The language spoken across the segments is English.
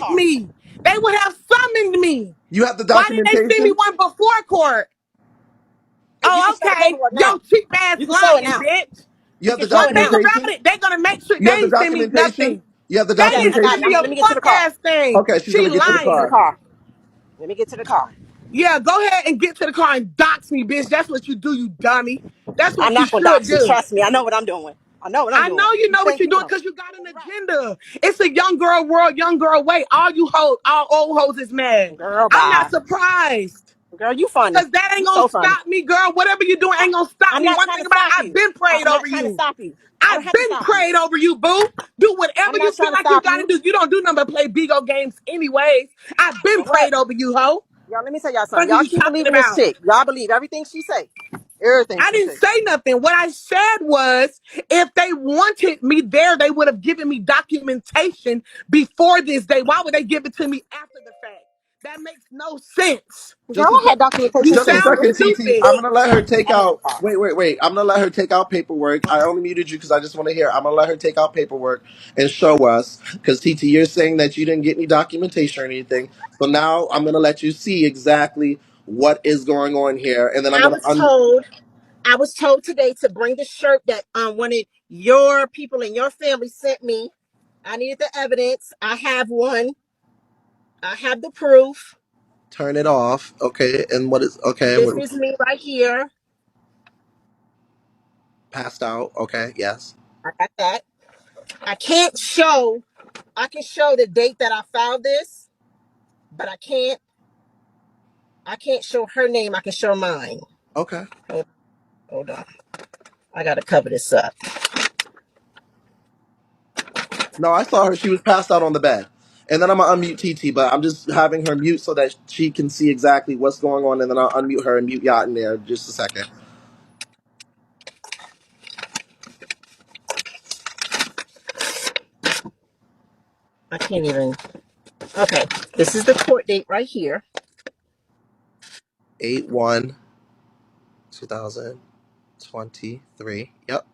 called me. They would have summoned me. You have the Why didn't they send me documentation? one before court? You Oh, can show the okay. paperwork now. Yo, cheap ass You can show it lying, now. bitch. You You have can the show One it thing now. about documentation? it, they're gonna make sure You they have the ain't send me documentation? nothing. You have the They Okay, ain't I got it send documentation? now. me a Let me get to the fuck car. ass thing. Okay, she's She gonna get to Let the me get to the lying. car. car. Let me get to the car. Yeah, go ahead and get to the car and dox me, bitch. That's what you do, you dummy. That's I'm what you not gonna should dox you. do. Trust me. I know what I'm doing. I know what I'm I doing. know you You know what think you're you doing know? because you got an Right. agenda. It's a young girl world, young girl way. All you hoes, all old hoes is mad. Girl, I'm not bye. surprised. Girl, you funny. Cause that ain't You gonna so funny. stop me, girl. Whatever you doing I, ain't gonna stop I'm me. not One trying thing to about stop it, I've you. been prayed I'm not over trying to you. stop you. I don't I've have to been stop you. prayed over you, boo. Do whatever I'm you not feel trying to like you stop gotta you. do. You don't do nothing but play Bigo games anyways. I've been So what? prayed over you, ho. Y'all, let me tell y'all Fuck something. are Y'all you keep talking believing this about? chick. Y'all believe everything she say. Everything I she didn't say. say nothing. What I said was if they wanted me there, they would have given me documentation before this day. Why would they give it to me after the fact? That makes no sense. Just a, Girl, I had documentation You just a too. sound Let me second, see. TT. stupid. I'm gonna let her take I'm in the out. car. Wait. I'm gonna let her take out paperwork. I only muted you because I just want to hear. I'm gonna let her take out paperwork and show us. Because TT, you're saying that you didn't get any documentation or anything. So now I'm gonna let you see exactly what is going on here, and then I'm I gonna was told. I was told today to bring the shirt that one of your people in your family sent me. I needed the evidence. I have one. I have the proof. turn it off. Okay, and what is okay? This What is me right here. passed out? Okay, yes. I got that. I can't show. I can show the date that I filed this, but I can't. I can't show her name. I can show mine. Okay. Hold, hold on. I gotta cover this up. No, I saw her. She was passed out on the bed. And then I'm gonna unmute TT, but I'm just having her mute so that she can see exactly what's going on, and then I'll unmute her and mute Yacht in there just a second. I can't even. Okay, this is the court date right here. 8/1/2023. Yep.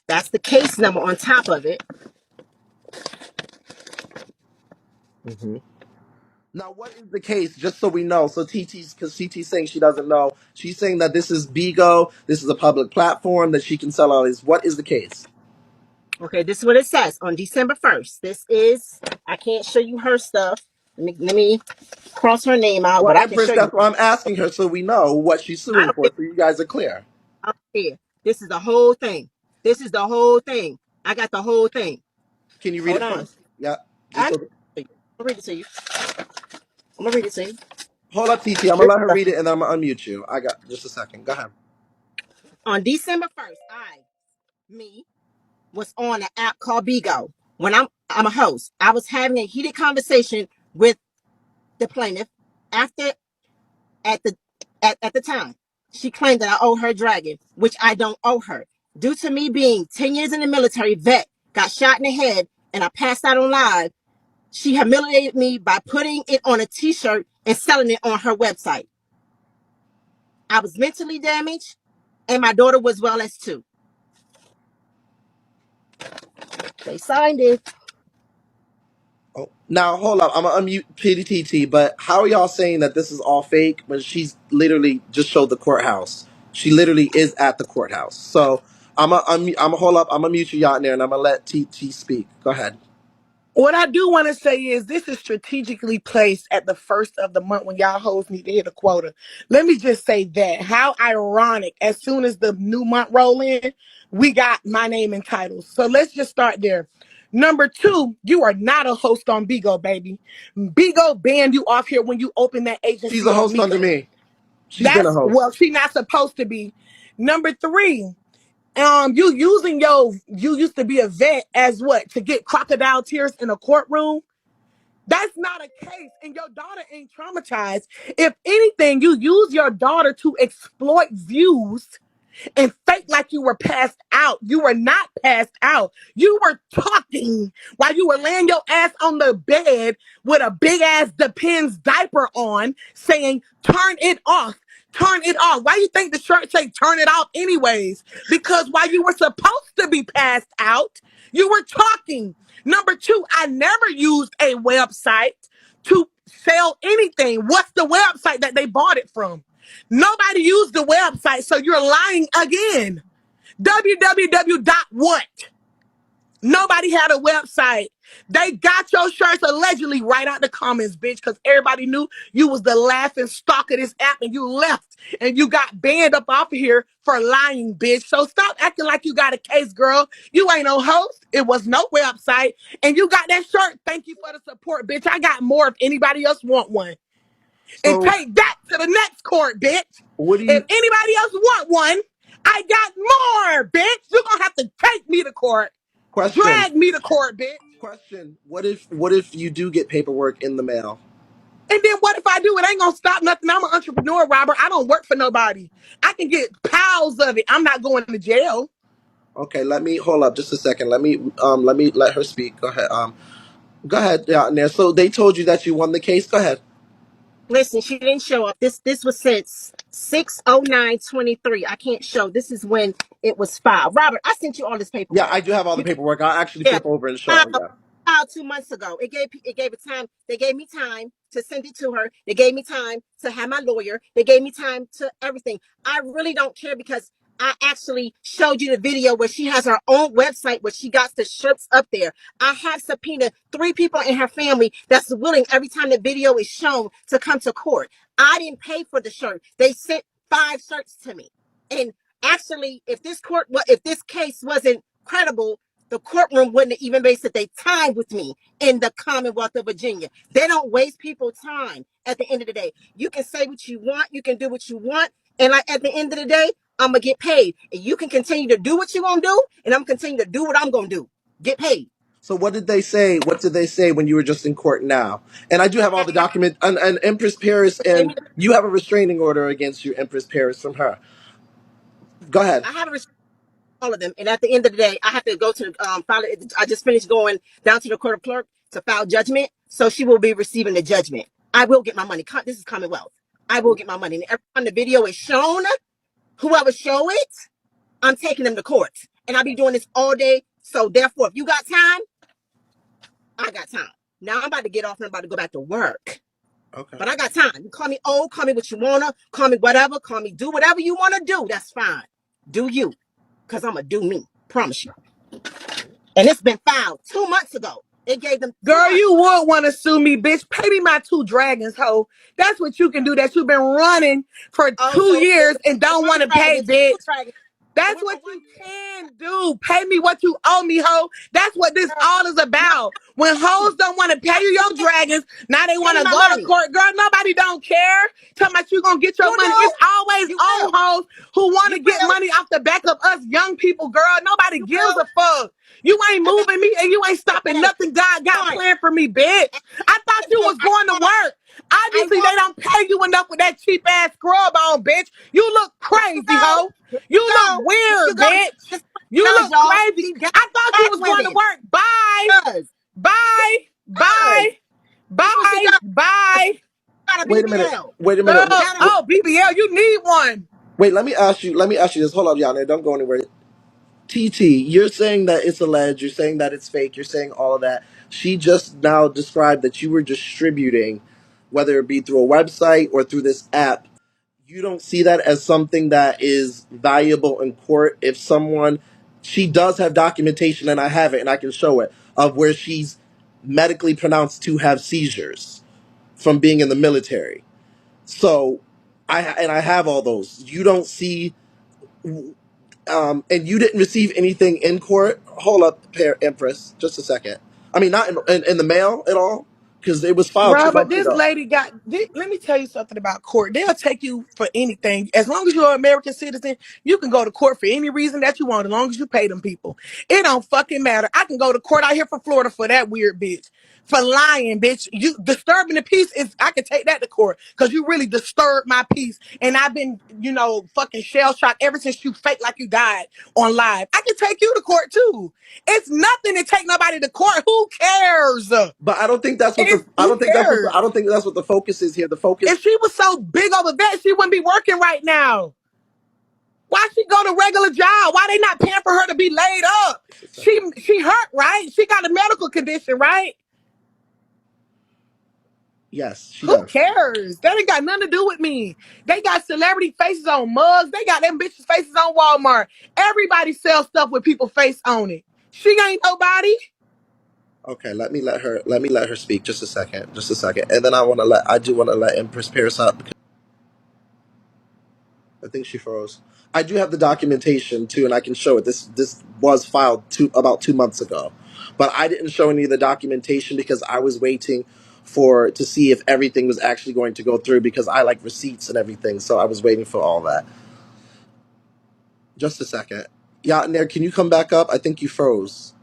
That's the case number on top of it. hmm Now, what is the case? Just so we know. So TT's because TT's saying she doesn't know. She's saying that this is Bigo. This is a public platform that she can sell out. Is what is the case? Okay, this is what it says on December 1st. This is, I can't show you her stuff. Let me cross her name out, Well, but I can Empress, show you. that's why I'm asking her so we know what she's I suing don't for, care. so you guys are clear. I don't care. This is the whole thing. This is the whole thing. I got the whole thing. Can you read Hold it for on. us? Yeah. I Just so, I'm gonna read it to you. I'm gonna read it to you. hold up, TT. I'm gonna This let is her read it, and then I'm gonna unmute you. I got just a second. Go ahead. on December 1st, me, was on an app called Bigo. When I'm a host. I was having a heated conversation with the plaintiff after at the at the time. She claimed that I owe her dragon, which I don't owe her. Due to me being 10 years in the military, vet, got shot in the head, and I passed out on live, she humiliated me by putting it on a t-shirt and selling it on her website. I was mentally damaged, and my daughter was well as too. They signed it. Oh, now hold up. I'm gonna unmute PDTT. But how are y'all saying that this is all fake when she's literally just showed the courthouse? She literally is at the courthouse. So I'm gonna unmute. I'm gonna hold up. I'm gonna mute you out there, and I'm gonna let TT speak. Go ahead. What I do want to say is this is strategically placed at the first of the month when y'all hoes need to hit a quota. Let me just say that. How ironic. As soon as the new month roll in, we got my name and titles. So let's just start there. Number two, you are not a host on Bigo, baby. Bigo banned you off here when you opened that She's agency a on host under Migo. me. She's been a That's, host. well, she not supposed to be. Number three, you used to be a vet as what? To get crocodile tears in a courtroom? That's not a case, and your daughter ain't traumatized. If anything, you use your daughter to exploit views and fake like you were passed out. You were not passed out. You were talking while you were laying your ass on the bed with a big ass Depends diaper on, saying, "Turn it off. Turn it off." Why you think the shirt say turn it off anyways? Because while you were supposed to be passed out, you were talking. Number two, I never used a website to sell anything. What's the website that they bought it from? Nobody used the website, so you're lying again. www dot what? Nobody had a website. They got your shirts allegedly right out the comments, bitch, because everybody knew you was the laughing stock of this app and you left and you got banned up off of here for lying, bitch. So stop acting like you got a case, girl. You ain't no host. It was no website. And you got that shirt. Thank you for the support, bitch. I got more if anybody else want one. And So take that to the next court, bitch. what do If you anybody else want one, I got more, bitch. You're going to have to take me to court. question? Drag me to court, bitch. Question. What if you do get paperwork in the mail? And then what if I do? It ain't gonna stop nothing. I'm an entrepreneur, Robert. I don't work for nobody. I can get piles of it. I'm not going to jail. Okay, let me hold up just a second. Let me let her speak. Go ahead. Go ahead, yeah, there. So they told you that you won the case. Go ahead. Listen, she didn't show up. This was since 6/09/23. I can't show. This is when it was filed. Robert, I sent you all this Yeah, paperwork. I do have all the You can paperwork. I'll actually yeah. flip over and show. Filed, Yeah. filed 2 months ago. It gave it time. They gave me time to send it to her. They gave me time to have my lawyer. They gave me time to everything. I really don't care because I actually showed you the video where she has her own website where she got the shirts up there. I have subpoenaed 3 people in her family that's willing every time the video is shown to come to court. I didn't pay for the shirt. They sent 5 shirts to me. And actually, if this case wasn't credible, the courtroom wouldn't have even wasted their time with me in the Commonwealth of Virginia. They don't waste people's time at the end of the day. You can say what you want, you can do what you want, and like at the end of the day, I'm gonna get paid. And you can continue to do what you're gonna do, and I'm gonna continue to do what I'm gonna do. Get paid. So what did they say? What did they say when you were just in court now? And I do have all the document. And Empress Paris, and you have a restraining order against you, Empress Paris, from her. Go ahead. I have a all of them. And at the end of the day, I have to go to file it. I just finished going down to the court of clerk to file judgment. So she will be receiving the judgment. I will get my money. This is Commonwealth. I will get my money. And every time the video is shown, whoever show it, I'm taking them to court. And I'll be doing this all day. So therefore, if you got time, I got time. Now I'm about to get off and I'm about to go back to work. Okay. But I got time. You call me old, call me what you wanna, call me whatever, call me do whatever you wanna do. That's fine. Do you. Because I'm gonna do me. Promise you. And it's been filed 2 months ago. It gave them two Girl, months. you would want to sue me, bitch. Pay me my 2 dragons, ho. That's what you can do. That you've been running for Oh, 2 years and it don't want wasn't to pay, dragons, it bitch. was dragons. It That's went what from one you can do. Pay me what you owe me, ho. That's what this girl. all is No, about. When hoes don't want to pay you your dragons, now they pay want me to my go to money. court. Girl, nobody don't care. Tell me you gonna get your You money. do. It's always You old will. hoes who want You to get will. money off the back of us young people, girl. Nobody You gives will. a fuck. You ain't And moving me and you ain't stopping hey, nothing God got fine. planned for me, bitch. I thought you was going to work. I Obviously, want. they don't pay you enough with that cheap ass scrub on, bitch. You look Here you crazy, go. hoe. Here You you look go. Here you weird, go. bitch. This You does, look y'all. crazy. See, that's I thought you bad was going to women. work. Bye. Does. This Bye. does. Bye. This what she Bye. does. Bye. Got a Wait a minute. BBL. Wait a minute. Girl. Now that Wait, Oh, BBL, you need one. wait, let me ask you. Let me ask you this. Hold up, y'all. Don't go anywhere. TT, you're saying that it's alleged. You're saying that it's fake. You're saying all of that. She just now described that you were distributing, whether it be through a website or through this app. You don't see that as something that is valuable in court. If someone, she does have documentation, and I have it, and I can show it, of where she's medically pronounced to have seizures from being in the military. So, I have all those. You don't see, and you didn't receive anything in court. Hold up, Empress, just a second. I mean, not in the mail at all, because it was filed two Robert, months this ago. lady let me tell you something about court. They'll take you for anything. As long as you're an American citizen, you can go to court for any reason that you want, as long as you pay them people. It don't fucking matter. I can go to court out here for Florida for that weird bitch. For lying, bitch. You disturbing the peace is I can take that to court because you really disturbed my peace. And I've been, fucking shell shocked ever since you fake like you died on live. I can take you to court too. It's nothing to take nobody to court. Who cares? But I don't think that's what It's the who cares? I don't think that's what the focus is here. The focus. If she was so big over that, she wouldn't be working right now. Why she go to regular job? Why they not paying for her to be laid up? She hurt, right? She got a medical condition, right? Yes, she Who does. cares? That ain't got nothing to do with me. They got celebrity faces on mugs. They got them bitches' faces on Walmart. Everybody sells stuff with people's face on it. She ain't nobody. Okay, let me let her speak just a second. Just a second. And then I do want to let Empress Paris up because I think she froze. I do have the documentation too, and I can show it. This was filed about 2 months ago, but I didn't show any of the documentation because I was waiting to see if everything was actually going to go through because I like receipts and everything. So I was waiting for all that. Just a second. Yachinaire, can you come back up? I think you froze.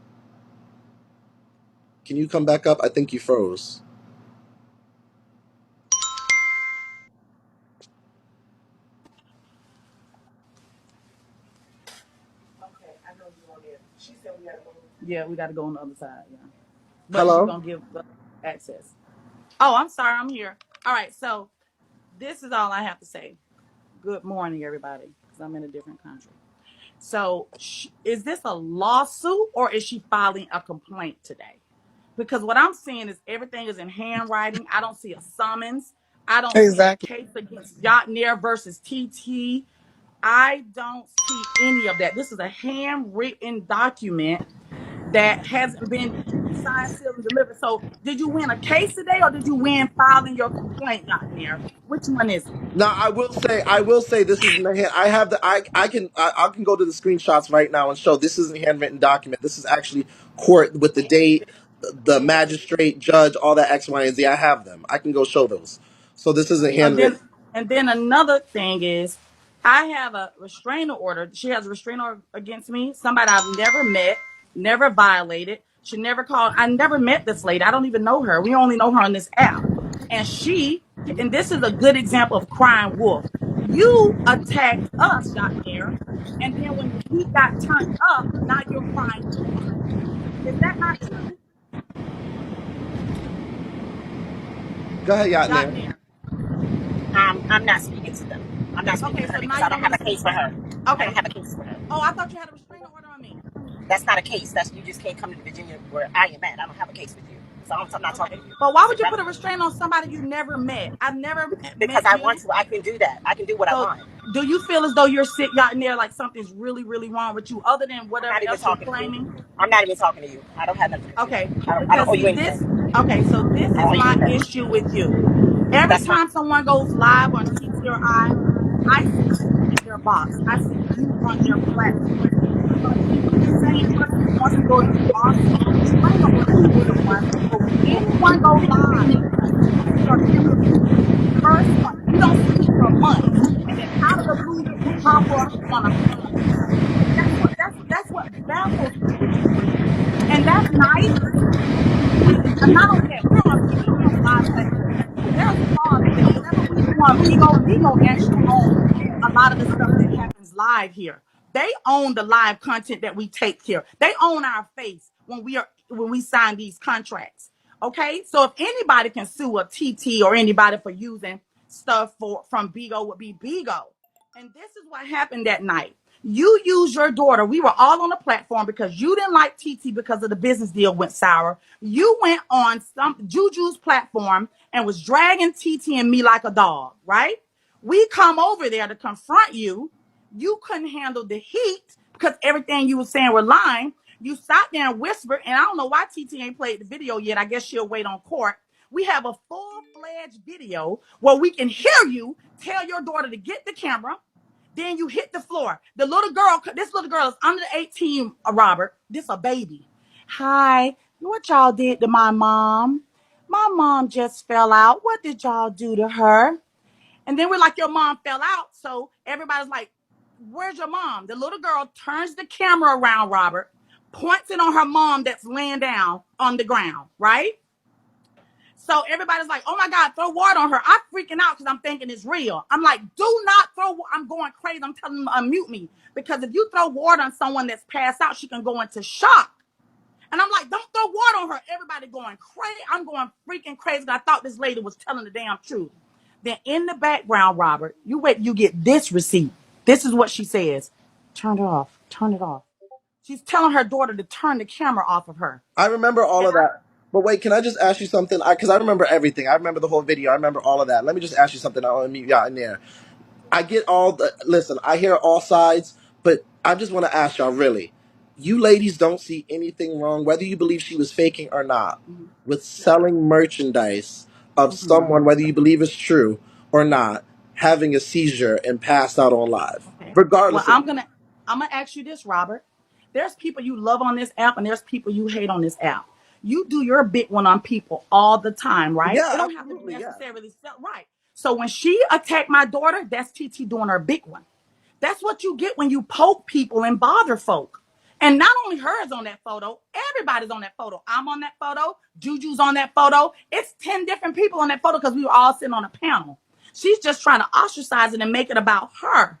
Can you come back up? I think you froze. Okay, I know you on there. She said we gotta go. Yeah, we gotta go on the other side. Yeah, but she Hello? gonna give us access. Oh, I'm sorry, I'm here. All right, so this is all I have to say. Good morning, everybody, because I'm in a different country. So, is this a lawsuit or is she filing a complaint today? Because what I'm seeing is everything is in handwriting. I don't see a summons. I don't see a Exactly. case against Yachinaire versus TT. I don't see any of that. This is a handwritten document that hasn't been signed, sealed, and delivered. So, did you win a case today, or did you win filing your complaint, Yachinaire? Which one is it? Now I will say this is in the hand. I have the I can go to the screenshots right now and show this is a handwritten document. This is actually court with the date, the magistrate, judge, all that X, Y, and Z. I have them. I can go show those. So this isn't And then handwritten. and then another thing is I have a restraining order. She has a restraining order against me. Somebody I've never met, never violated. She never called. I never met this lady. I don't even know her. We only know her on this app. And this is a good example of crying wolf. You attacked us, Yachinaire. And then when the heat got turned up, now you're crying wolf. Is that not true, Go ahead, Yatner. Yachinaire? I'm not speaking to them. I'm not speaking Okay, to her so now because you I don't don't have want a to speak. case for her. I don't Okay. have a case for her. Oh, I thought you had a restraining order on me. That's not a case. That's you just can't come to Virginia where I am at. I don't have a case with you. So I'm not Okay. talking to you. But why So would you that, put a restraint on somebody you never met? I've never because met I want you. to, I can do that. I can do what I So want. do you feel as though you're sick out in there, like something's really, really wrong with you, other than I'm whatever not even else you're talking to you. claiming? I'm not even talking to you. I don't have nothing with you. Okay. I don't Because owe you see anything. this, okay, so this I don't is owe you my anything. issue with you. Every That's fine. time someone goes live on TTRI, I see you in their box. I see you on their platform. But you, the same person that wants to go to lawsuit and restraining order anyone, but when anyone go live, you are evergreen. First one, you don't speak for months, and then out of the blue, you pop up on a platform. That's what baffles me with you. And that night, and not only that, we're on a live platform. There's a clause that whenever we go on Bigo actually owns a lot of the stuff that happens live here. They own the live content that we take here. They own our face when we sign these contracts. Okay, so if anybody can sue a TT or anybody for using stuff from Bigo would be Bigo. And this is what happened that night. You used your daughter. We were all on the platform because you didn't like TT because of the business deal went sour. You went on some Juju's platform and was dragging TT and me like a dog, right? We come over there to confront you. You couldn't handle the heat because everything you were saying were lying. You sat there and whispered, and I don't know why TT ain't played the video yet. I guess she'll wait on court. We have a full-fledged video where we can hear you tell your daughter to get the camera. Then you hit the floor. This little girl is under 18, Robert. This a baby. Hi, what y'all did to my mom? My mom just fell out. What did y'all do to her? And then we're like, your mom fell out. So everybody's like, where's your mom? The little girl turns the camera around, Robert, points it on her mom that's laying down on the ground, right? So everybody's like, oh my God, throw water on her. I'm freaking out because I'm thinking it's real. I'm like, do not throw. I'm going crazy. I'm telling them to unmute me because if you throw water on someone that's passed out, she can go into shock. And I'm like, don't throw water on her. Everybody going crazy. I'm going freaking crazy. I thought this lady was telling the damn truth. Then in the background, Robert, you wait, you get this receipt. This is what she says. Turn it off. Turn it off. She's telling her daughter to turn the camera off of her. I remember all And of that. But wait, can I just ask you something? Because I remember everything. I remember the whole video. I remember all of that. Let me just ask you something. I'll unmute y'all in there. I get all the listen. I hear all sides, but I just want to ask y'all really. You ladies don't see anything wrong, whether you believe she was faking or not, with selling merchandise of someone, whether you believe it's true or not, having a seizure and passed out on live, okay. Well, regardless of. I'm gonna ask you this, Robert. There's people you love on this app and there's people you hate on this app. You do your big one on people all the time, right? It Yeah, don't have to be absolutely, yeah. necessarily right. So when she attacked my daughter, that's TT doing her big one. That's what you get when you poke people and bother folk. And not only her is on that photo, everybody's on that photo. I'm on that photo. Juju's on that photo. It's 10 different people on that photo because we were all sitting on a panel. She's just trying to ostracize it and make it about her.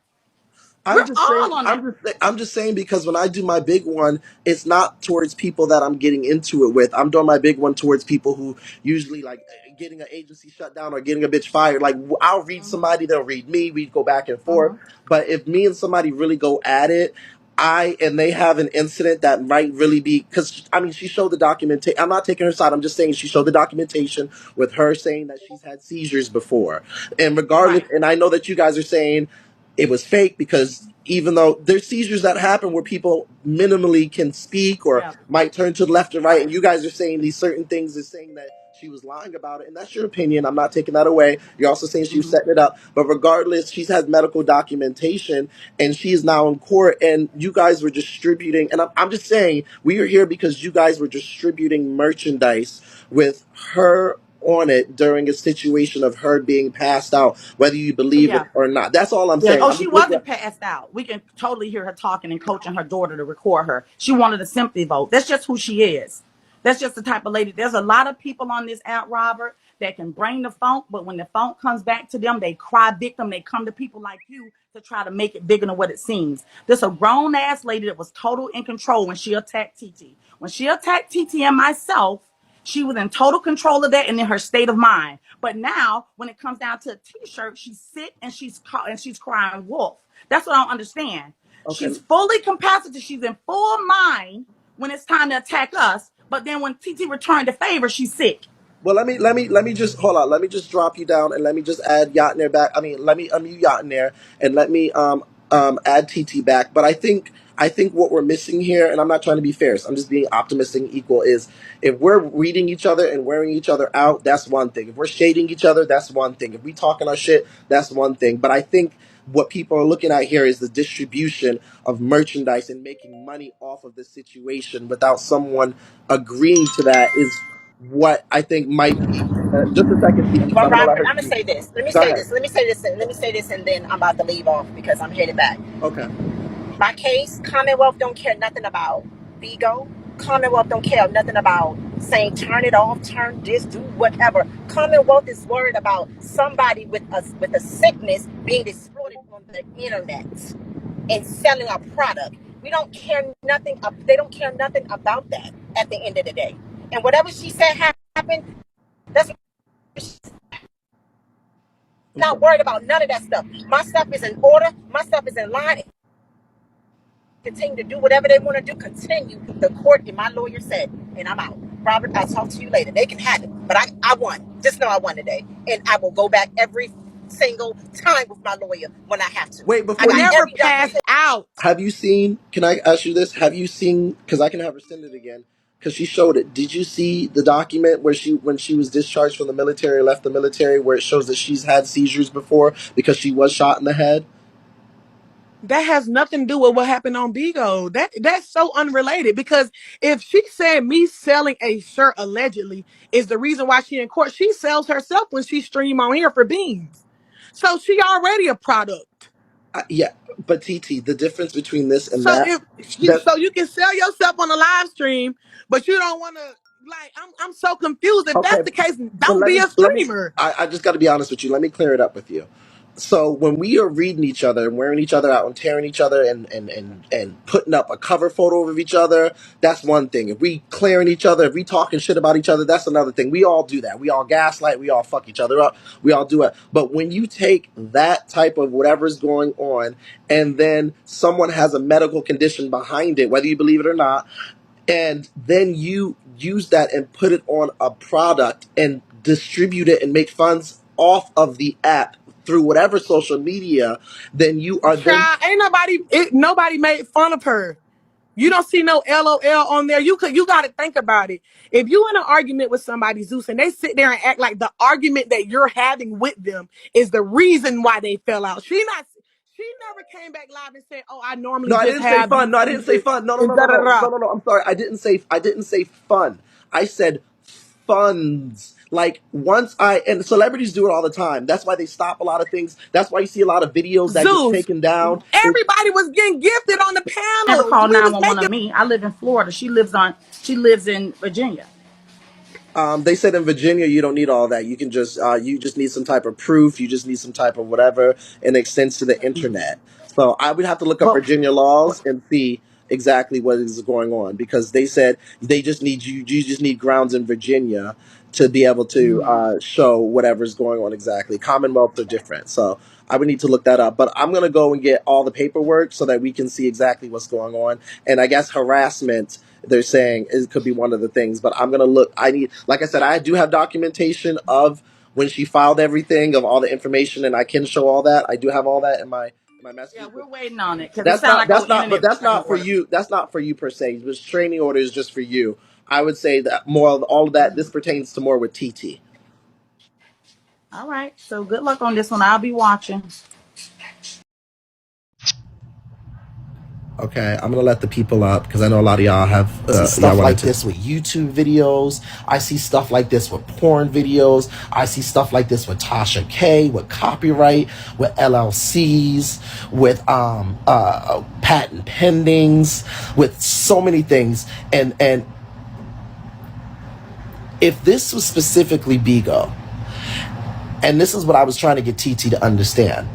I'm We're just saying. all on that. I'm just saying because when I do my big one, it's not towards people that I'm getting into it with. I'm doing my big one towards people who usually like getting an agency shut down or getting a bitch fired. Like I'll read somebody, they'll read me. We go back and forth. But if me and somebody really go at it, and they have an incident that might really be because I mean she showed the documentation. I'm not taking her side. I'm just saying she showed the documentation with her saying that she's had seizures before, and regardless. Right. And I know that you guys are saying it was fake because even though there's seizures that happen where people minimally can speak or Yeah. might turn to the left and right, Right. and you guys are saying these certain things is saying that she was lying about it, and that's your opinion. I'm not taking that away. You're also saying she was setting it up, but regardless, she's had medical documentation, and she is now in court, and you guys were distributing. And I'm just saying we are here because you guys were distributing merchandise with her on it during a situation of her being passed out, whether you believe it Yeah. or not. That's all I'm Yeah. saying. Oh, I'm she just with wasn't you. passed out. We can totally hear her talking and coaching her daughter to record her. She wanted a sympathy vote. That's just who she is. That's just the type of lady. There's a lot of people on this app, Robert, that can bring the funk, but when the funk comes back to them, they cry victim. They come to people like you to try to make it bigger than what it seems. There's a grown ass lady that was total in control when she attacked TT. When she attacked TT and myself, she was in total control of that and in her state of mind. But now, when it comes down to a T-shirt, she's sick and she's crying wolf. That's what I don't understand. Okay. She's fully capacitated. She's in full mind when it's time to attack us. But then when TT returned the favor, she's sick. Well, let me just hold on. Let me just drop you down and let me just add Yachinaire back. I mean, let me unmute Yachinaire and let me add TT back. But I think what we're missing here, and I'm not trying to be fair, so I'm just being optimistic and equal, is if we're reading each other and wearing each other out, that's one thing. If we're shading each other, that's one thing. If we talking our shit, that's one thing. But I think what people are looking at here is the distribution of merchandise and making money off of the situation without someone agreeing to that is what I think might be. Just a second, TT, because Well, I'm going to let Robert, her I'm gonna speak. say this. Let me Go say ahead. this. Let me say this. And let me say this, and then I'm about to leave off because I'm headed back. Okay. My case, Commonwealth don't care nothing about Bigo. Commonwealth don't care nothing about saying turn it off, turn this, do whatever. Commonwealth is worried about somebody with a sickness being exploited on the internet and selling a product. We don't care nothing. They don't care nothing about that at the end of the day. And whatever she said happened, that's what she's not worried about. None of that stuff. My stuff is in order. My stuff is in line. Continue to do whatever they want to do. Continue. The court and my lawyer said, and I'm out. Robert, I'll talk to you later. They can have it, but I won. Just know I won today, and I will go back every single time with my lawyer when I have to. Wait, I I before got you, never every passed document. out. have you seen, can I ask you this? Have you seen, because I can have her send it again, because she showed it. Did you see the document where when she was discharged from the military, left the military, where it shows that she's had seizures before because she was shot in the head? That has nothing to do with what happened on Bigo. That's so unrelated because if she said me selling a shirt allegedly is the reason why she in court, she sells herself when she stream on here for beans. So she already a product. Yeah, but TT, the difference between this and So that, if that so you can sell yourself on a live stream, but you don't want to like I'm so confused. If okay, that's the case, but don't be a let me streamer. I just got to be honest with you. Let me clear it up with you. So when we are reading each other and wearing each other out and tearing each other and putting up a cover photo of each other, that's one thing. If we clearing each other, if we talking shit about each other, that's another thing. We all do that. We all gaslight. We all fuck each other up. We all do it. But when you take that type of whatever's going on and then someone has a medical condition behind it, whether you believe it or not, and then you use that and put it on a product and distribute it and make funds off of the app through whatever social media, then you are then Child, ain't nobody made fun of her. You don't see no LOL on there. You got to think about it. If you in an argument with somebody, Zeus, and they sit there and act like the argument that you're having with them is the reason why they fell out. She never came back live and said, "Oh, I normally no, I just didn't say have fun. these No, I didn't say arguments." fun. No, no, And no, da no, da no, da. no, no, no. I'm sorry. I didn't say fun. I said funds. Like once and celebrities do it all the time. That's why they stop a lot of things. That's why you see a lot of videos that get Zeus, taken down. everybody was getting gifted on the Never panels. called We was 911 making on me. I live in Florida. She lives in Virginia. They said in Virginia you don't need all that. You just need some type of proof. You just need some type of whatever, and it extends to the internet. So I would have to look up But Virginia laws and see exactly what is going on because they said they just need you. You just need grounds in Virginia to be able to show whatever's going on exactly. Commonwealths are different, so I would need to look that up. But I'm gonna go and get all the paperwork so that we can see exactly what's going on. And I guess harassment they're saying it could be one of the things, but I'm gonna look. I need, like I said, I do have documentation of when she filed everything, of all the information, and I can show all that. I do have all that in my yeah, messages. But we're waiting on it because it that's sounds not like that's old not but internet that's restraining not for order. you. That's not for you per se. This training order is just for you. I would say that more of all of that. This pertains to more with TT. All right. So good luck on this one. I'll be watching. Okay, I'm gonna let the people up because I know a lot of y'all have see stuff like this with YouTube videos. I see stuff like this with porn videos. I see stuff like this with Tasha K, with copyright, with LLCs, with patent pendings, with so many things. And if this was specifically Bigo, and this is what I was trying to get TT to understand.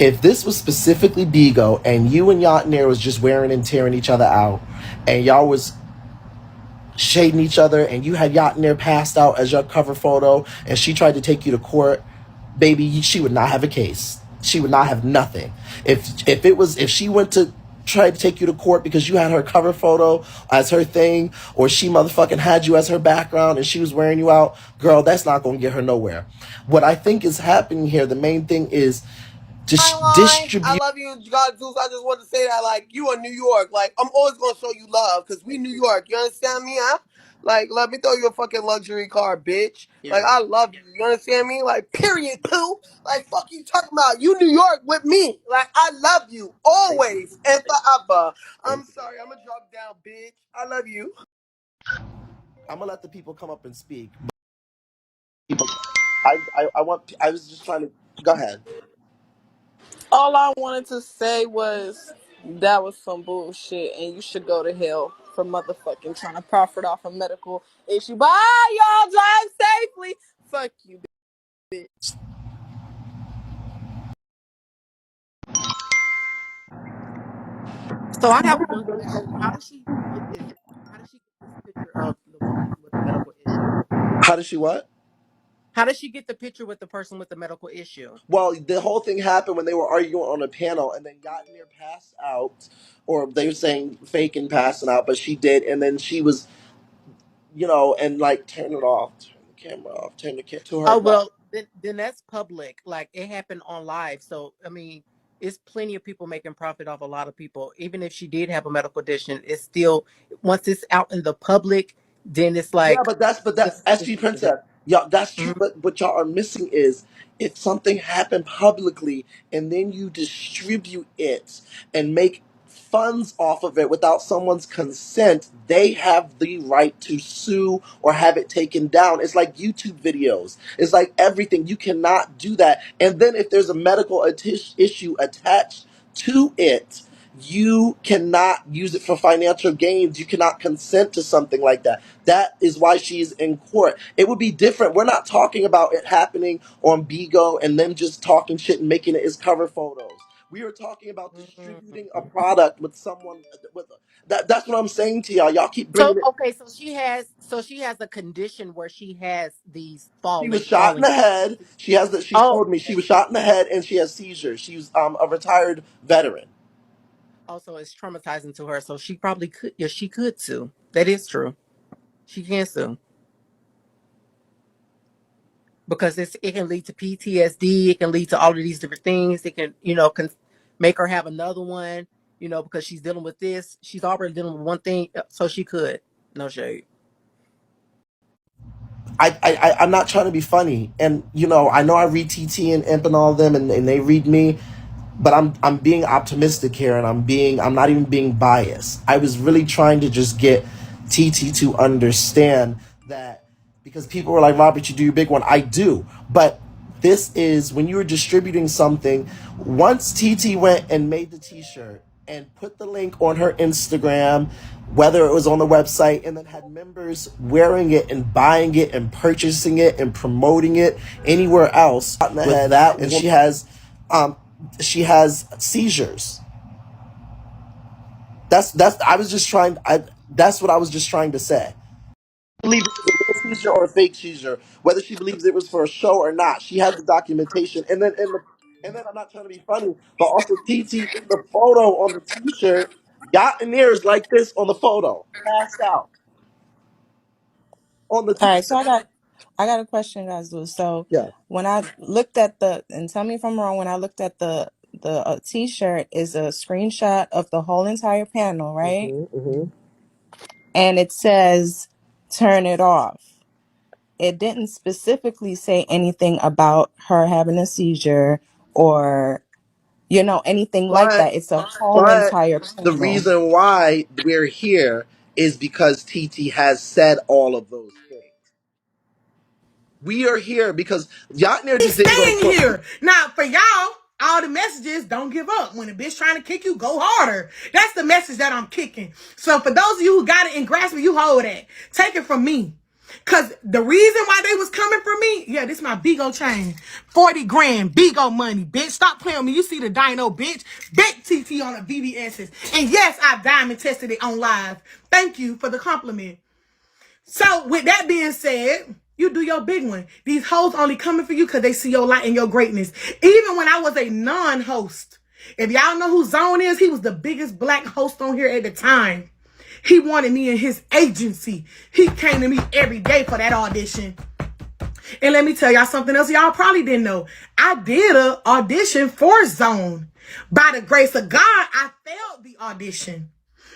If this was specifically Bigo and you and Yachinaire was just wearing and tearing each other out and y'all was shading each other and you had Yachinaire passed out as your cover photo and she tried to take you to court, baby, she would not have a case. She would not have nothing. If she went to try to take you to court because you had her cover photo as her thing, or she motherfucking had you as her background and she was wearing you out, girl, that's not gonna get her nowhere. What I think is happening here, the main thing is I distribute. love you, God Zeus. I just want to say that, like, you are New York. Like, I'm always gonna show you love because we New York. You understand me, huh? Like, let me throw you a fucking luxury car, bitch. Like, Period. I love you. You understand me? Like, period, poo. Like, fuck you talking about? You New York with me. Like, I love you Thank you. always and Thank forever. you. I'm sorry. I'm gonna drop down, bitch. I love you. I'm gonna let the people come up and speak. People, I was just trying to go ahead. All I wanted to say was that was some bullshit, and you should go to hell for motherfucking trying to profit off a medical issue. Bye, y'all. Drive safely. Fuck you, bitch. So I have one question. How does she get this? How does she get this picture of the woman with the medical issue? How does she what? How does she get the picture with the person with the medical issue? Well, the whole thing happened when they were arguing on a panel, and then got near passed out, or they were saying fake and passing out, but she did, and then she was, and like turn it off, turn the camera off, turn the camera to her. Oh No, well, then that's public. Like it happened on live. So I mean, it's plenty of people making profit off a lot of people. Even if she did have a medical condition, it's still once it's out in the public, then it's yeah, like but that's SG Princess. Yeah, that's true. Mhm. But what y'all are missing is if something happened publicly and then you distribute it and make funds off of it without someone's consent, they have the right to sue or have it taken down. It's like YouTube videos. It's like everything. You cannot do that. And then if there's a medical issue attached to it, You cannot use it for financial gains. You cannot consent to something like that. That is why she's in court. It would be different. We're not talking about it happening on Bigo and them just talking shit and making it as cover photos. We are talking about distributing a product with someone with that's what I'm saying to y'all. Y'all keep So bringing it. okay, so she has a condition where she has these She was shot in falling. the head. She Oh, told me she was shot in the head and she has seizures. She's a retired veteran. also it's traumatizing to her. So she probably could. Yeah, she could sue. That is true. She can sue because it can lead to PTSD. It can lead to all of these different things. It can make her have another one. Because she's dealing with this. She's already dealing with one thing, so she could. No shade. I'm not trying to be funny, and I know I read TT and Imp and all of them, and they read me, but I'm being optimistic here, and I'm not even being biased. I was really trying to just get TT to understand that, because people were like, Robert, you do your big one. I do, but this is when you were distributing something. Once TT went and made the T-shirt and put the link on her Instagram, whether it was on the website, and then had members wearing it and buying it and purchasing it and promoting it anywhere else with that, and she has seizures. That's what I was just trying to say. Believe it was a real seizure or a fake seizure, whether she believes it was for a show or not. She has the documentation, and then I'm not trying to be funny, but also TT in the photo on the T-shirt, Yachinaire is like this on the photo, passed out on the All right, T-shirt. so I got a question, guys. So Yeah. when I looked at and tell me if I'm wrong, when I looked at the T-shirt is a screenshot of the whole entire panel, right? And it says turn it off. It didn't specifically say anything about her having a seizure or anything like But that. It's a whole but entire the panel. reason why we're here is because TT has said all of those things. We are here because Yachner He's just didn't go to staying court. here. Now, for y'all, all the messages, don't give up. When a bitch trying to kick you, go harder. That's the message that I'm kicking. So for those of you who got it and grasp it, you hold that. Take it from me. Cause the reason why they was coming for me, yeah, this my Bigo chain. 40 grand, Bigo money, bitch. Stop playing with me. You see the dino, bitch. Big TT on the VVS's. And yes, I diamond tested it on live. Thank you for the compliment. So with that being said, you do your big one. These hoes only coming for you because they see your light and your greatness. Even when I was a non-host, if y'all know who Zone is, he was the biggest black host on here at the time. He wanted me in his agency. He came to me every day for that audition. And let me tell y'all something else y'all probably didn't know. I did an audition for Zone. By the grace of God, I failed the audition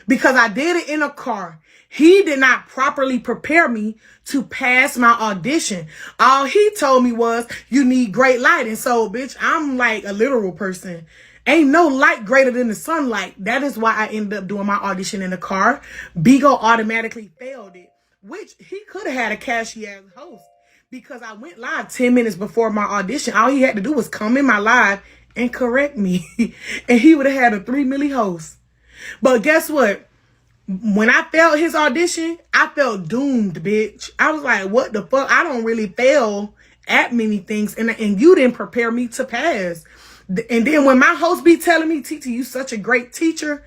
because I did it in a car. He did not properly prepare me to pass my audition. All he told me was, you need great lighting. So, bitch, I'm like a literal person. Ain't no light greater than the sunlight. That is why I ended up doing my audition in the car. Bigo automatically failed it, which he could have had a cashy ass host because I went live 10 minutes before my audition. All he had to do was come in my live and correct me. And he would have had a 3 milli host. But guess what? When I failed his audition, I felt doomed, bitch. I was like, what the fuck? I don't really fail at many things. And you didn't prepare me to pass. And then when my host be telling me, TT, you such a great teacher.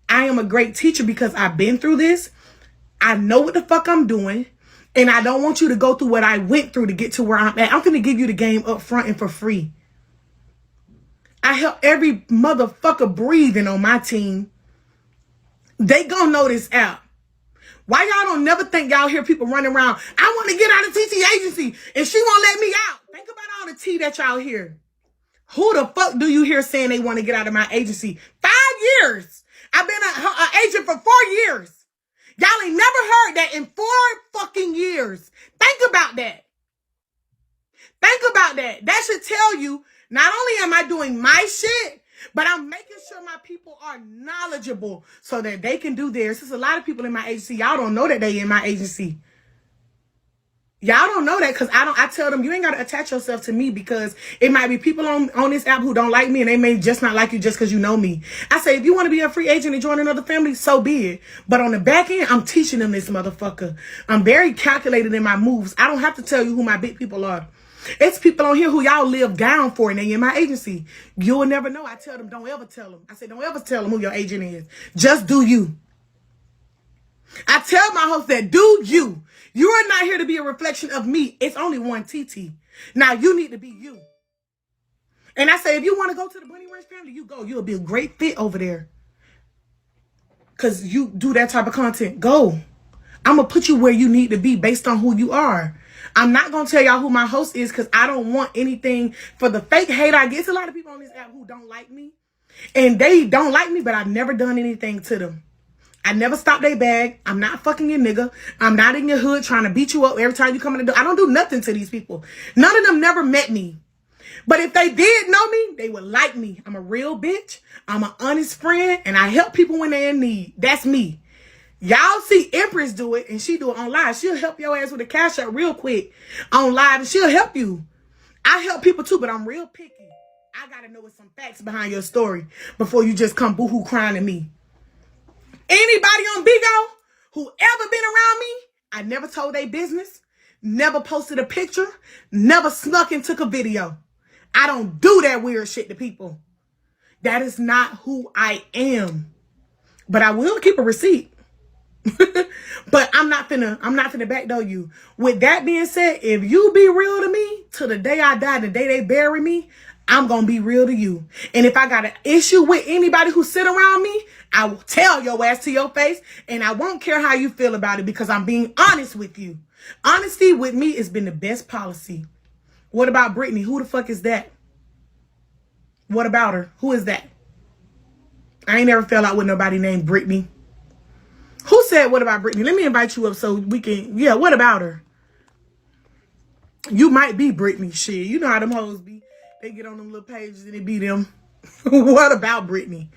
I am a great teacher because I've been through this. I know what the fuck I'm doing. And I don't want you to go through what I went through to get to where I'm at. I'm going to give you the game up front and for free. I help every motherfucker breathing on my team. They gonna know this app. Why y'all don't never think y'all hear people running around, I want to get out of TT agency and she won't let me out. Think about all the tea that y'all hear. Who the fuck do you hear saying they want to get out of my agency? 5 years. I've been an agent for 4 years. Y'all ain't never heard that in 4 fucking years. Think about that. Think about that. That should tell you, not only am I doing my shit, but I'm making sure my people are knowledgeable so that they can do theirs. There's a lot of people in my agency. Y'all don't know that they in my agency. Y'all don't know that because I tell them you ain't gotta attach yourself to me because it might be people on this app who don't like me and they may just not like you just because you know me. I say if you want to be a free agent and join another family, so be it. But on the back end, I'm teaching them this motherfucker. I'm very calculated in my moves. I don't have to tell you who my big people are. It's people on here who y'all live down for and they in my agency. You'll never know. I tell them, don't ever tell them. I say, don't ever tell them who your agent is. Just do you. I tell my host that, do you. You are not here to be a reflection of me. It's only one TT. Now you need to be you. And I say, if you want to go to the Bunny Ranch family, you go. You'll be a great fit over there. Because you do that type of content. Go. I'm going to put you where you need to be based on who you are. I'm not going to tell y'all who my host is because I don't want anything for the fake hate I get. It's a lot of people on this app who don't like me. And they don't like me, but I've never done anything to them. I never stop their bag. I'm not fucking your nigga. I'm not in your hood trying to beat you up every time you come in the door. I don't do nothing to these people. None of them never met me. But if they did know me, they would like me. I'm a real bitch. I'm an honest friend. And I help people when they're in need. That's me. Y'all see Empress do it and she do it on live. She'll help your ass with a cash out real quick on live and she'll help you. I help people too, but I'm real picky. I got to know with some facts behind your story before you just come boohoo crying at me. Anybody on BIGO who ever been around me, I never told their business, never posted a picture, never snuck and took a video. I don't do that weird shit to people. That is not who I am. But I will keep a receipt. But I'm not finna backdoor you. With that being said, if you be real to me till the day I die, the day they bury me, I'm gonna be real to you. And if I got an issue with anybody who sit around me, I will tell your ass to your face, and I won't care how you feel about it because I'm being honest with you. Honesty with me has been the best policy. What about Brittany? Who the fuck is that? What about her? Who is that? I ain't never fell out with nobody named Brittany. Who said what about Brittany? Let me invite you up so we can, yeah, what about her? You might be Brittany. Shit, you know how them hoes be. They get on them little pages and it be them. What about Brittany?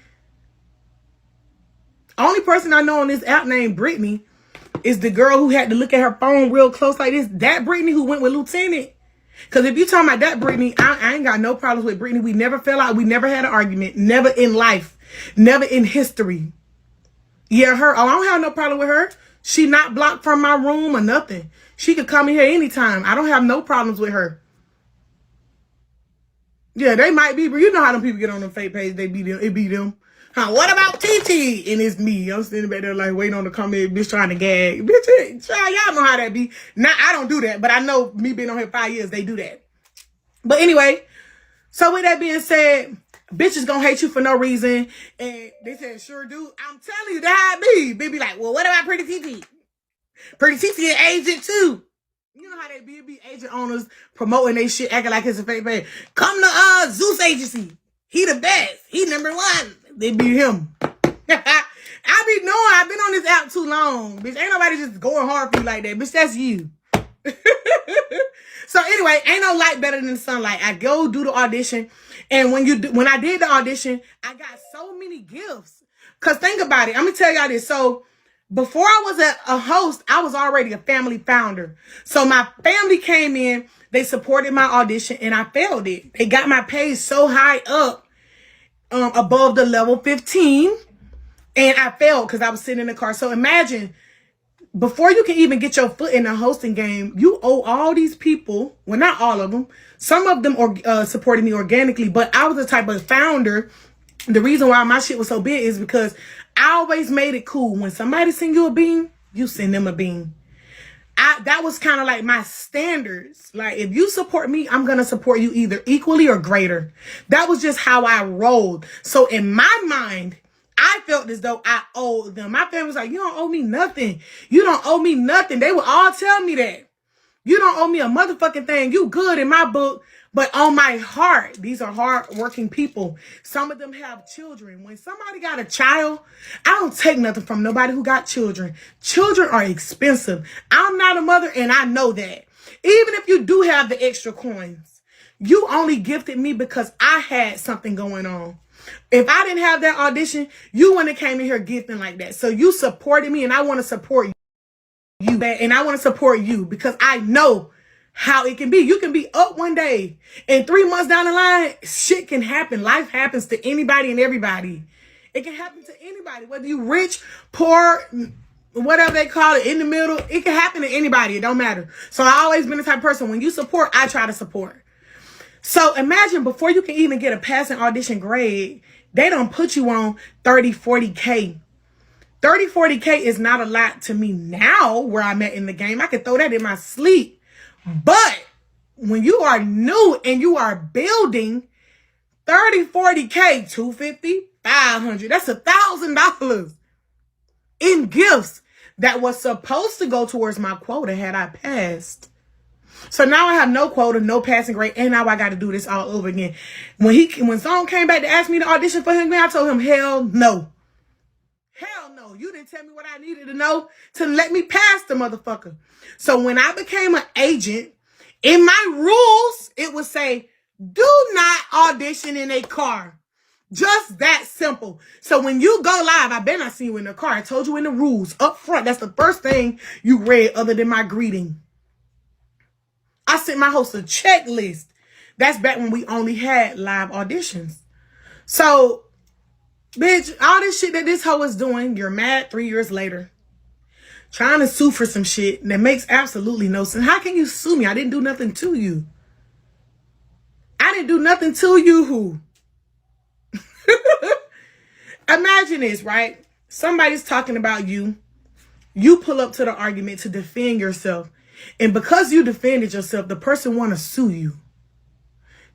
Only person I know on this app named Brittany is the girl who had to look at her phone real close like this. That Brittany who went with Lieutenant. Because if you talking about that Brittany, I ain't got no problems with Brittany. We never fell out. We never had an argument. Never in life. Never in history. Yeah, her. Oh, I don't have no problem with her. She not blocked from my room or nothing. She could come in here anytime. I don't have no problems with her. Yeah, they might be, but you know how them people get on them fake page. They be them. It be them. Huh, what about TT? And it's me. I'm sitting back there like waiting on the comment, bitch trying to gag. Bitch, y'all know how that be. Now, I don't do that, but I know me being on here 5 years, they do that. But anyway, so with that being said, bitches gonna hate you for no reason. And they said, sure do. I'm telling you, that how it be. They be like, well, what about Prettyteetee? Prettyteetee an agent too. You know how they be agent owners promoting they shit, acting like it's a fake page. Come to Zeus agency. He the best. He number one. They be him. I be knowing I've been on this app too long. Bitch, ain't nobody just going hard for you like that. Bitch, that's you. So anyway, ain't no light better than sunlight. I go do the audition. And when I did the audition, I got so many gifts. Cause think about it. I'm gonna tell y'all this. So before I was a host, I was already a family founder. So my family came in, they supported my audition, and I failed it. They got my page so high up, above the level 15, and I failed because I was sitting in the car. So imagine, before you can even get your foot in the hosting game, you owe all these people, well, not all of them. Some of them supported me organically, but I was the type of founder. The reason why my shit was so big is because I always made it cool. When somebody send you a bean, you send them a bean. That was kind of like my standards. Like, if you support me, I'm going to support you either equally or greater. That was just how I rolled. So in my mind, I felt as though I owed them. My family was like, you don't owe me nothing. You don't owe me nothing. They would all tell me that. You don't owe me a motherfucking thing. You good in my book. But on my heart, these are hard-working people. Some of them have children. When somebody got a child, I don't take nothing from nobody who got children. Children are expensive. I'm not a mother, and I know that. Even if you do have the extra coins, you only gifted me because I had something going on. If I didn't have that audition, you wouldn't have came in here gifting like that. So you supported me, and I want to support you. you, and I want to support you because I know how it can be. You can be up one day and 3 months down the line, shit can happen. Life happens to anybody and everybody. It can happen to anybody, whether you rich, poor, whatever they call it, in the middle. It can happen to anybody. It don't matter. So I always been the type of person, when you support, I try to support. So imagine before you can even get a passing audition grade, they don't put you on 30, 40K. 30, 40K is not a lot to me now where I'm at in the game. I could throw that in my sleep. But when you are new and you are building, 30, 40K, 250, 500, that's $1,000 in gifts that was supposed to go towards my quota had I passed. So now I have no quota, no passing grade, and now I got to do this all over again. When Zone came back to ask me to audition for him, I told him, hell no. Hell no. You didn't tell me what I needed to know to let me pass the motherfucker. So when I became an agent, in my rules, it would say, do not audition in a car. Just that simple. So when you go live, I bet I see you in the car. I told you in the rules up front. That's the first thing you read other than my greeting. I sent my host a checklist. That's back when we only had live auditions. So, bitch, all this shit that this hoe is doing, you're mad 3 years later. Trying to sue for some shit that makes absolutely no sense. How can you sue me? I didn't do nothing to you. I didn't do nothing to you. Imagine this, right? Somebody's talking about you. You pull up to the argument to defend yourself. And because you defended yourself, the person want to sue you.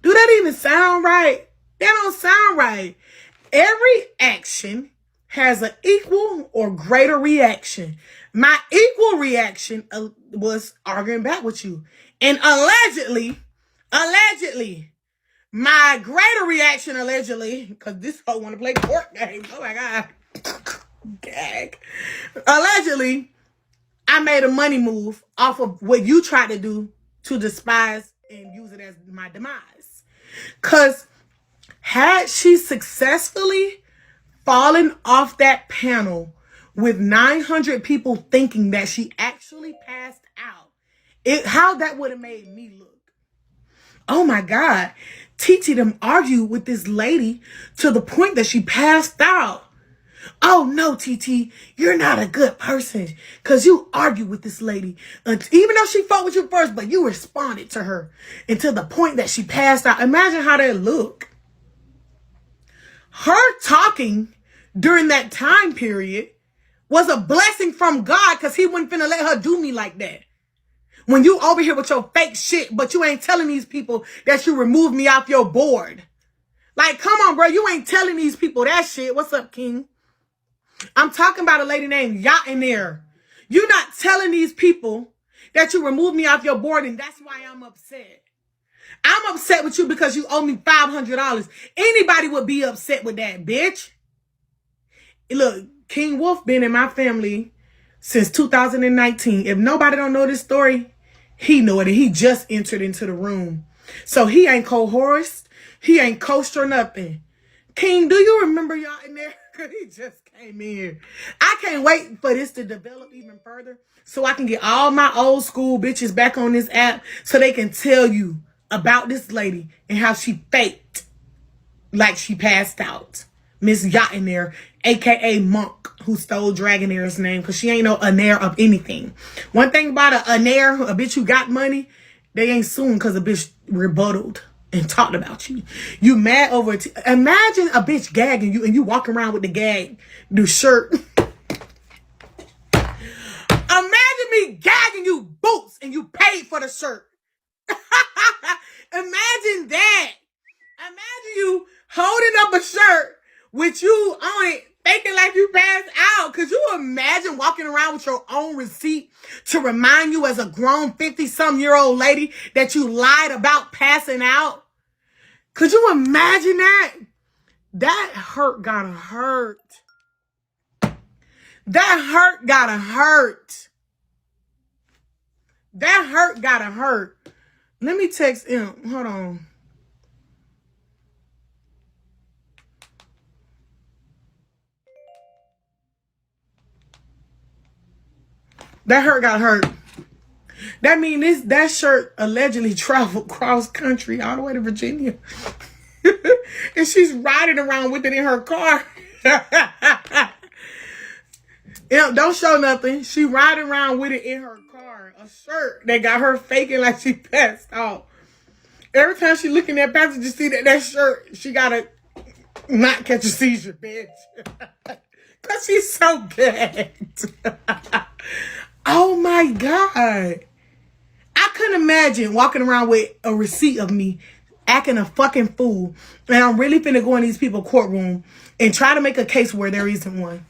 Do that even sound right? That don't sound right. Every action has an equal or greater reaction. My equal reaction was arguing back with you. And allegedly, my greater reaction, allegedly, because this hoe want to play court games. Oh my God. Gag. Allegedly, I made a money move off of what you tried to do to despise and use it as my demise. Because had she successfully fallen off that panel with 900 people thinking that she actually passed out, how that would have made me look. Oh my God. TT them argued with this lady to the point that she passed out. Oh no, TT, you're not a good person because you argued with this lady. Even though she fought with you first, but you responded to her and to the point that she passed out. Imagine how that looked. Her talking during that time period was a blessing from God because he wasn't finna let her do me like that. When you over here with your fake shit, but you ain't telling these people that you removed me off your board. Like, come on, bro. You ain't telling these people that shit. What's up, King? I'm talking about a lady named Yachinaire. You're not telling these people that you removed me off your board, and that's why I'm upset. I'm upset with you because you owe me $500. Anybody would be upset with that, bitch. Look, King Wolf been in my family since 2019. If nobody don't know this story, he know it, and he just entered into the room. So he ain't co-horsed. He ain't coached or nothing. King, do you remember y'all in there? Because he just came in. I can't wait for this to develop even further so I can get all my old school bitches back on this app so they can tell you about this lady and how she faked like she passed out. Miss Yachinaire, a.k.a. Monk, who stole Dragonaire's name because she ain't no Anair of anything. One thing about a Anair, a bitch who got money, they ain't suing because a bitch rebutted and talked about you. You mad over it. Imagine a bitch gagging you and you walking around with the gag, the shirt. Imagine me gagging you boots and you paid for the shirt. Imagine that. Imagine you holding up a shirt with you on it, faking like you passed out. Could you imagine walking around with your own receipt to remind you as a grown 50-some-year-old lady that you lied about passing out? Could you imagine that? That hurt gotta hurt. That hurt gotta hurt. That hurt gotta hurt. Let me text him. Hold on. That hurt got hurt. That mean that shirt allegedly traveled cross country all the way to Virginia. And she's riding around with it in her car. Don't show nothing. She riding around with it in her car. A shirt that got her faking like she passed out. Every time she look in that passenger seat at that shirt, she gotta not catch a seizure, bitch. Cause she's so gagged. Oh my God. I couldn't imagine walking around with a receipt of me acting a fucking fool. And I'm really finna go in these people's courtroom and try to make a case where there isn't one.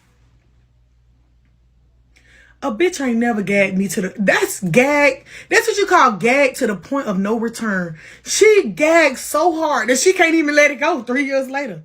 A bitch ain't never gagged me to the... That's gag. That's what you call gag to the point of no return. She gagged so hard that she can't even let it go 3 years later.